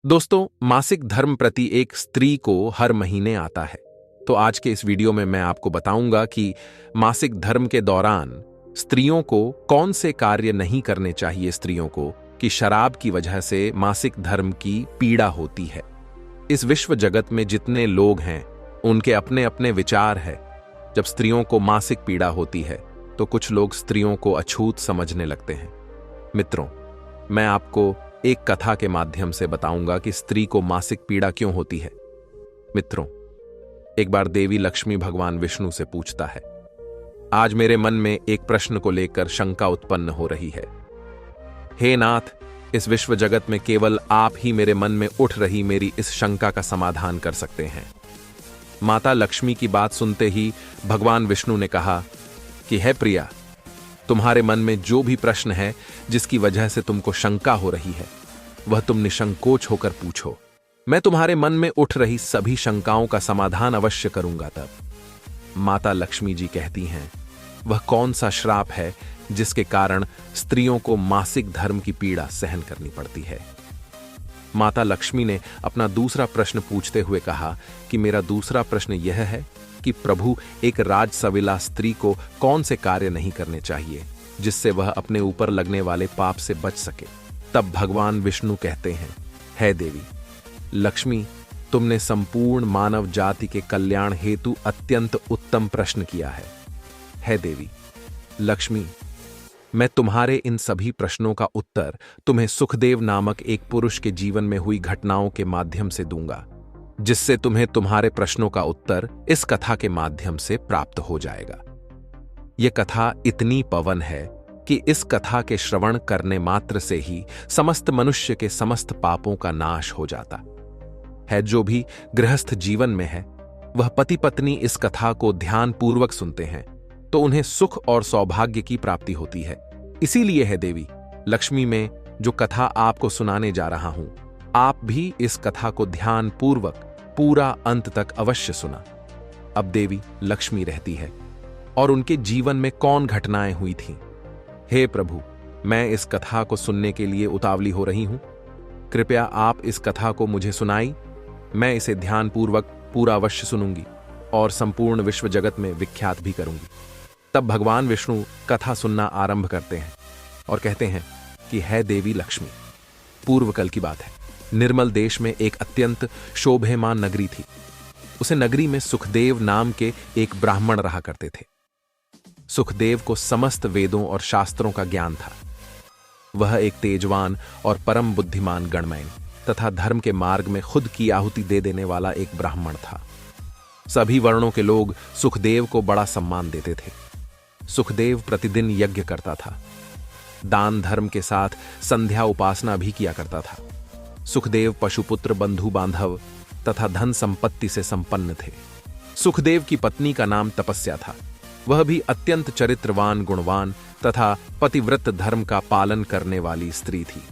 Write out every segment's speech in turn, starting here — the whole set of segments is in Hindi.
दोस्तों, मासिक धर्म प्रति एक स्त्री को हर महीने आता है। तो आज के इस वीडियो में मैं आपको बताऊंगा कि मासिक धर्म के दौरान स्त्रियों को कौन से कार्य नहीं करने चाहिए स्त्रियों को कि शराब की वजह से मासिक धर्म की पीड़ा होती है। इस विश्व जगत में जितने लोग हैं उनके अपने अपने विचार है। जब स्त्रियों को मासिक पीड़ा होती है तो कुछ लोग स्त्रियों को अछूत समझने लगते हैं। मित्रों, मैं आपको एक कथा के माध्यम से बताऊंगा कि स्त्री को मासिक पीड़ा क्यों होती है। मित्रों, एक बार देवी लक्ष्मी भगवान विष्णु से पूछता है, आज मेरे मन में एक प्रश्न को लेकर शंका उत्पन्न हो रही है। हे नाथ, इस विश्व जगत में केवल आप ही मेरे मन में उठ रही मेरी इस शंका का समाधान कर सकते हैं। माता लक्ष्मी की बात सुनते ही भगवान विष्णु ने कहा कि हे प्रिया, तुम्हारे मन में जो भी प्रश्न है जिसकी वजह से तुमको शंका हो रही है वह तुम निसंकोच होकर पूछो। मैं तुम्हारे मन में उठ रही सभी शंकाओं का समाधान अवश्य करूंगा। तब माता लक्ष्मी जी कहती हैं, वह कौन सा श्राप है जिसके कारण स्त्रियों को मासिक धर्म की पीड़ा सहन करनी पड़ती है। माता लक्ष्मी ने अपना दूसरा प्रश्न पूछते हुए कहा कि मेरा दूसरा प्रश्न यह है कि प्रभु, एक राजसविला स्त्री को कौन से कार्य नहीं करने चाहिए जिससे वह अपने ऊपर लगने वाले पाप से बच सके। तब भगवान विष्णु कहते हैं, हे देवी लक्ष्मी, तुमने संपूर्ण मानव जाति के कल्याण हेतु अत्यंत उत्तम प्रश्न किया है। हे देवी लक्ष्मी, मैं तुम्हारे इन सभी प्रश्नों का उत्तर तुम्हें सुखदेव नामक एक पुरुष के जीवन में हुई घटनाओं के माध्यम से दूंगा, जिससे तुम्हें तुम्हारे प्रश्नों का उत्तर इस कथा के माध्यम से प्राप्त हो जाएगा। यह कथा इतनी पवन है कि इस कथा के श्रवण करने मात्र से ही समस्त मनुष्य के समस्त पापों का नाश हो जाता है। जो भी गृहस्थ जीवन में है वह पति पत्नी इस कथा को ध्यान पूर्वक सुनते हैं तो उन्हें सुख और सौभाग्य की प्राप्ति होती है। इसीलिए है देवी लक्ष्मी, में जो कथा आपको सुनाने जा रहा हूं, आप भी इस कथा को ध्यान पूर्वक पूरा अंत तक अवश्य सुना। अब देवी लक्ष्मी रहती है और उनके जीवन में कौन घटनाएं हुई थीं। हे प्रभु, मैं इस कथा को सुनने के लिए उतावली हो रही हूं। कृपया आप इस कथा को मुझे सुनाई। मैं इसे ध्यानपूर्वक पूरा अवश्य सुनूंगी और संपूर्ण विश्व जगत में विख्यात भी करूंगी। तब भगवान विष्णु कथा सुनना आरंभ करते हैं और कहते हैं कि हे देवी लक्ष्मी, पूर्वकल की बात है। निर्मल देश में एक अत्यंत शोभेमान नगरी थी। उसे नगरी में सुखदेव नाम के एक ब्राह्मण रहा करते थे। सुखदेव को समस्त वेदों और शास्त्रों का ज्ञान था। वह एक तेजवान और परम बुद्धिमान गणमान्य तथा धर्म के मार्ग में खुद की आहुति दे देने वाला एक ब्राह्मण था। सभी वर्णों के लोग सुखदेव को बड़ा सम्मान देते थे। सुखदेव प्रतिदिन यज्ञ करता था, दान धर्म के साथ संध्या उपासना भी किया करता था। सुखदेव पशुपुत्र बंधु बांधव तथा धन संपत्ति से संपन्न थे। सुखदेव की पत्नी का नाम तपस्या था। वह भी अत्यंत चरित्रवान, गुणवान तथा पतिव्रत धर्म का पालन करने वाली स्त्री थी।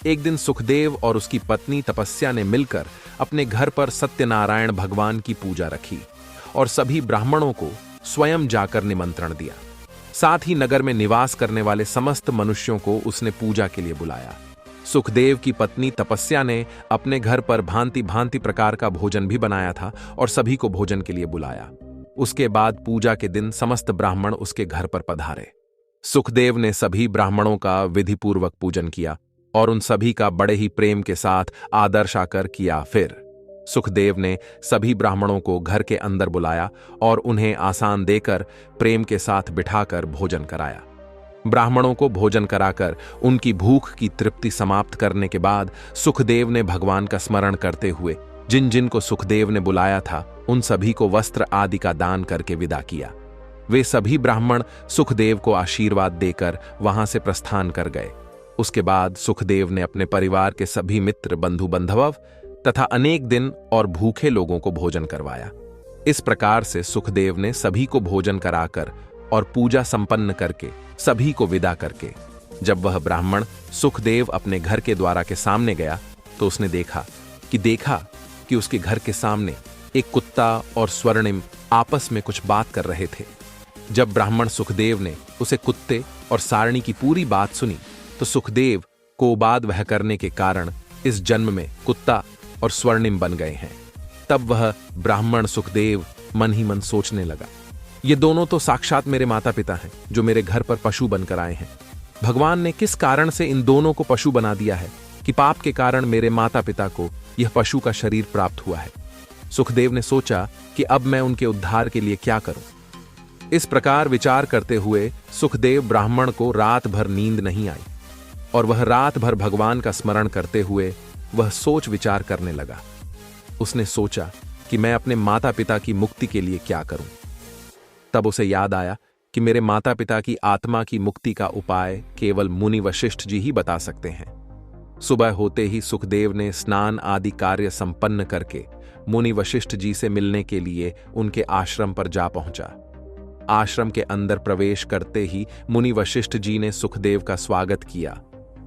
एक दिन सुखदेव और उसकी पत्नी तपस्या ने मिलकर अपने घर पर सत्यनारायण भगवान की पूजा रखी और सभी ब्राह्मणों को स्वयं जाकर निमंत्रण दिया। साथ ही नगर में निवास करने वाले समस्त मनुष्यों को उसने पूजा के लिए बुलाया। सुखदेव की पत्नी तपस्या ने अपने घर पर भांति भांति प्रकार का भोजन भी बनाया था और सभी को भोजन के लिए बुलाया। उसके बाद पूजा के दिन समस्त ब्राह्मण उसके घर पर पधारे। सुखदेव ने सभी ब्राह्मणों का विधिपूर्वक पूजन किया और उन सभी का बड़े ही प्रेम के साथ आदर्शाकर किया। फिर सुखदेव ने सभी ब्राह्मणों को घर के अंदर बुलाया और उन्हें आसान देकर प्रेम के साथ बिठाकर भोजन कराया। ब्राह्मणों को भोजन कराकर उनकी भूख की तृप्ति समाप्त करने के बाद सुखदेव ने भगवान का स्मरण करते हुए जिन जिन को सुखदेव ने बुलाया था उन सभी को वस्त्र आदि का दान करके विदा किया। वे सभी ब्राह्मण सुखदेव को आशीर्वाद देकर वहां से प्रस्थान कर गए। उसके बाद सुखदेव ने अपने परिवार के सभी मित्र, बंधु बांधव तथा अनेक दिन और भूखे लोगों को भोजन करवाया। इस प्रकार से सुखदेव ने सभी को भोजन कराकर और पूजा संपन्न करके सभी को विदा करके जब वह ब्राह्मण सुखदेव अपने घर के द्वारा के सामने गया तो उसने देखा कि उसके घर के सामने एक कुत्ता और स्वर्णिम आपस में कुछ बात कर रहे थे। जब ब्राह्मण सुखदेव ने उसे कुत्ते और सारणी की पूरी बात सुनी तो सुखदेव को बाद वह करने के कारण इस जन्म में कुत्ता और स्वर्णिम बन गए हैं। तब वह ब्राह्मण सुखदेव मन ही मन सोचने लगा, ये दोनों तो साक्षात मेरे माता पिता हैं जो मेरे घर पर पशु बनकर आए हैं। भगवान ने किस कारण से इन दोनों को पशु बना दिया है कि पाप के कारण मेरे माता पिता को यह पशु का शरीर प्राप्त हुआ है। सुखदेव ने सोचा कि अब मैं उनके उद्धार के लिए क्या करूं। इस प्रकार विचार करते हुए सुखदेव ब्राह्मण को रात भर नींद नहीं आई और वह रात भर भगवान का स्मरण करते हुए वह सोच विचार करने लगा। उसने सोचा कि मैं अपने माता पिता की मुक्ति के लिए क्या करूं। तब उसे याद आया कि मेरे माता पिता की आत्मा की मुक्ति का उपाय केवल मुनि वशिष्ठ जी ही बता सकते हैं। सुबह होते ही सुखदेव ने स्नान आदि कार्य संपन्न करके मुनि वशिष्ठ जी से मिलने के लिए उनके आश्रम पर जा पहुंचा। आश्रम के अंदर प्रवेश करते ही मुनि वशिष्ठ जी ने सुखदेव का स्वागत किया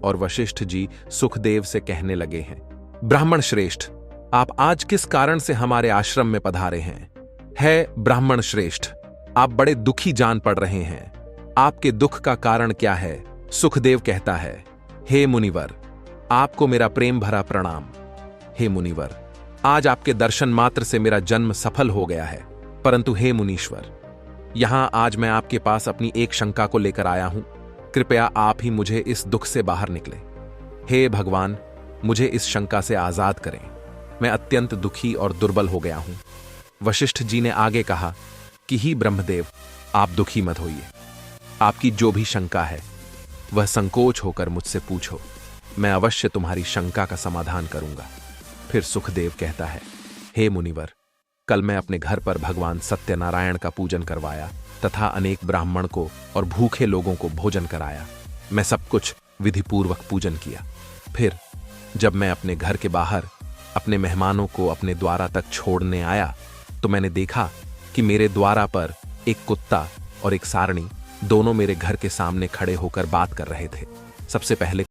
और वशिष्ठ जी सुखदेव से कहने लगे हैं, ब्राह्मण श्रेष्ठ, आप आज किस कारण से हमारे आश्रम में पधारे हैं? है ब्राह्मण श्रेष्ठ, आप बड़े दुखी जान पड़ रहे हैं। आपके दुख का कारण क्या है? सुखदेव कहता है, हे मुनिवर, आपको मेरा प्रेम भरा प्रणाम। हे मुनिवर, आज आपके दर्शन मात्र से मेरा जन्म सफल हो गया है। परंतु हे मुनीश्वर, यहां आज मैं आपके पास अपनी एक शंका को लेकर आया हूं। कृपया आप ही मुझे इस दुख से बाहर निकले। हे भगवान, मुझे इस शंका से आजाद करें। मैं अत्यंत दुखी और दुर्बल हो गया हूं। वशिष्ठ जी ने आगे कहा कि ही ब्रह्मदेव, आप दुखी मत होइए। आपकी जो भी शंका है वह संकोच होकर मुझसे पूछो, मैं अवश्य तुम्हारी शंका का समाधान करूंगा। फिर सुखदेव कहता है, हे मुनिवर, कल मैं अपने घर पर भगवान सत्यनारायण का पूजन करवाया तथा अनेक ब्राह्मण को और भूखे लोगों को भोजन कराया। मैं सब कुछ विधिपूर्वक पूजन किया। फिर जब मैं अपने घर के बाहर अपने मेहमानों को अपने द्वारा तक छोड़ने आया तो मैंने देखा कि मेरे द्वारा पर एक कुत्ता और एक सारणी दोनों मेरे घर के सामने खड़े होकर बात कर रहे थे। सबसे पहले